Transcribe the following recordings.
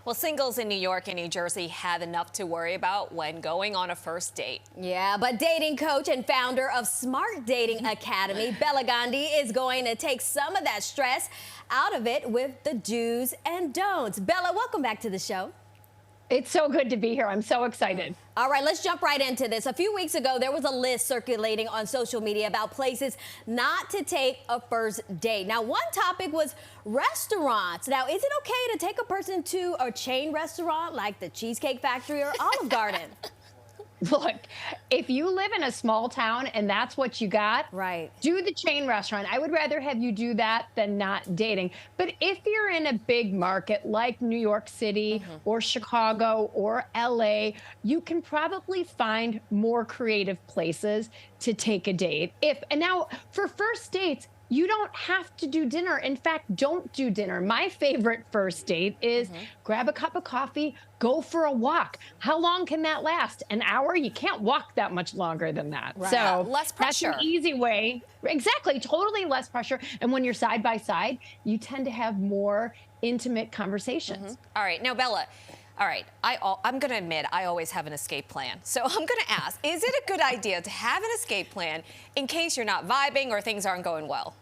Well, singles in New York and New Jersey have enough to worry about when going on a first date. Yeah, but dating coach and founder of Smart Dating Academy, Bela Gandhi, is going to take some of that stress out of it with the do's and don'ts. Bela, welcome back to the show. It's so good to be here. I'm so excited. All right, let's jump right into this. A few weeks ago, there was a list circulating on social media about places not to take a first date. Now, one topic was restaurants. Now, is it okay to take a person to a chain restaurant like the Cheesecake Factory or Olive Garden? Look, if you live in a small town and that's what you got, right, do the chain restaurant. I would rather have you do that than not dating. But if you're in a big market like New York City or Chicago or LA, you can probably find more creative places to take a date. And now for first dates, you don't have to do dinner. In fact, don't do dinner. My favorite first date is grab a cup of coffee, go for a walk. How long can that last? An hour? You can't walk that much longer than that. Right. So less pressure. That's an easy way. Exactly, totally less pressure. And when you're side by side, you tend to have more intimate conversations. All right, now Bela, all right, I'm going to admit I always have an escape plan. So I'm going to ask, is it a good idea to have an escape plan in case you're not vibing or things aren't going well?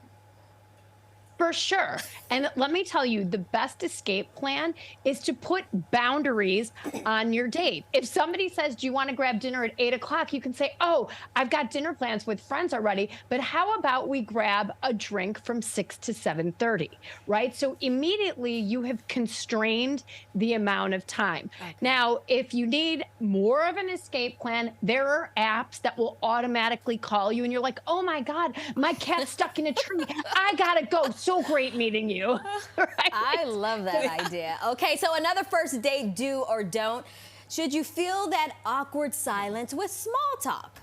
For sure. And let me tell you, the best escape plan is to put boundaries on your date. If somebody says, do you want to grab dinner at 8 o'clock? You can say, oh, I've got dinner plans with friends already, but how about we grab a drink from 6 to 7:30, right? So immediately you have constrained the amount of time. Okay. Now, if you need more of an escape plan, there are apps that will automatically call you and you're like, oh my God, my cat's stuck in a tree. I gotta go. So great meeting you. Right? I love that idea. Okay, so another first date do or don't. Should you feel that awkward silence with small talk?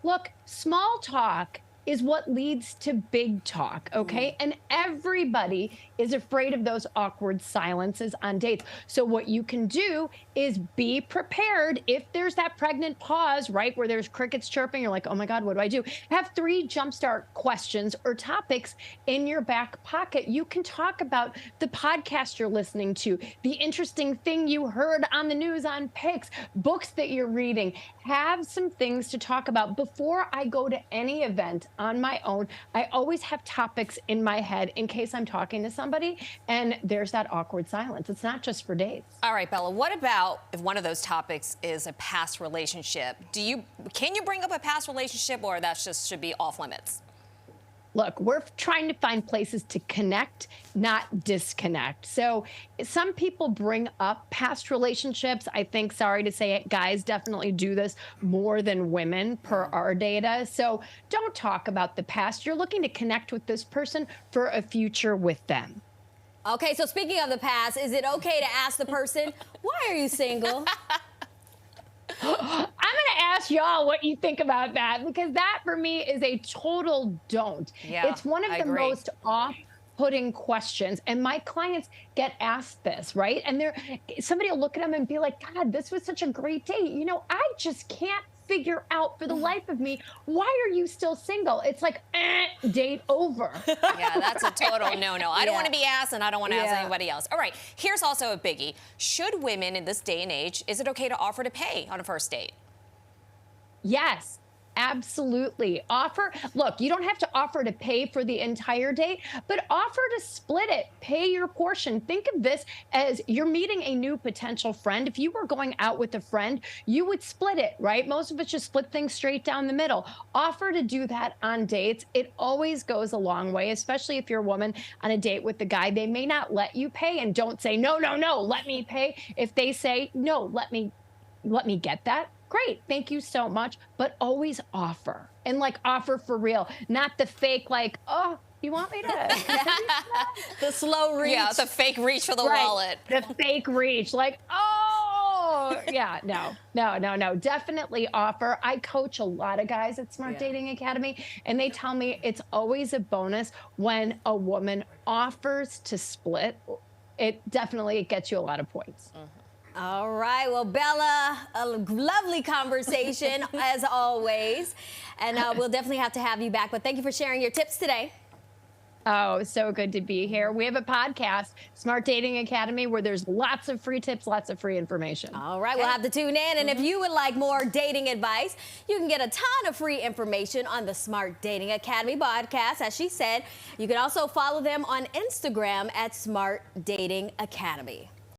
Look, small talk is what leads to big talk, okay? And everybody is afraid of those awkward silences on dates. So what you can do is be prepared if there's that pregnant pause, right, where there's crickets chirping, you're like, oh my God, what do I do? Have 3 jumpstart questions or topics in your back pocket. You can talk about the podcast you're listening to, the interesting thing you heard on the news on WPIX, books that you're reading. Have some things to talk about. Before I go to any event on my own, I always have topics in my head in case I'm talking to somebody and there's that awkward silence. It's not just for dates. All right, Bela, what about if one of those topics is a past relationship? Can you bring up a past relationship, or that just should be off limits? Look, we're trying to find places to connect, not disconnect. So some people bring up past relationships. I think, sorry to say it, guys definitely do this more than women per our data. So don't talk about the past. You're looking to connect with this person for a future with them. Okay, so speaking of the past, is it okay to ask the person, why are you single? I'm going to ask y'all what you think about that, because that for me is a total don't. Yeah, it's one of the most off-putting questions, and my clients get asked this, right? And somebody will look at them and be like, God, this was such a great date. You know, I just can't figure out for the life of me, why are you still single? It's like, date over. Yeah, that's a total no-no. I don't want to be asked, and I don't want to ask anybody else. All right, here's also a biggie. Should women in this day and age, is it okay to offer to pay on a first date? Yes. Absolutely. Look, you don't have to offer to pay for the entire date, but offer to split it. Pay your portion. Think of this as you're meeting a new potential friend. If you were going out with a friend, you would split it, right? Most of us just split things straight down the middle. Offer to do that on dates. It always goes a long way, especially if you're a woman on a date with the guy. They may not let you pay, and don't say, no, no, no, let me pay. If they say, no, let me get that. Great, thank you so much, but always offer, and like offer for real, not the fake like, oh, you want me to? The slow reach. Yeah, the fake reach for the wallet. The fake reach, like, oh, yeah, no, definitely offer. I coach a lot of guys at Smart Dating Academy, and they tell me it's always a bonus when a woman offers to split. It gets you a lot of points. All right. Well, Bela, a lovely conversation as always. And we'll definitely have to have you back. But thank you for sharing your tips today. Oh, so good to be here. We have a podcast, Smart Dating Academy, where there's lots of free tips, lots of free information. All right, we'll have to tune in. And if you would like more dating advice, you can get a ton of free information on the Smart Dating Academy podcast. As she said, you can also follow them on Instagram at Smart Dating Academy.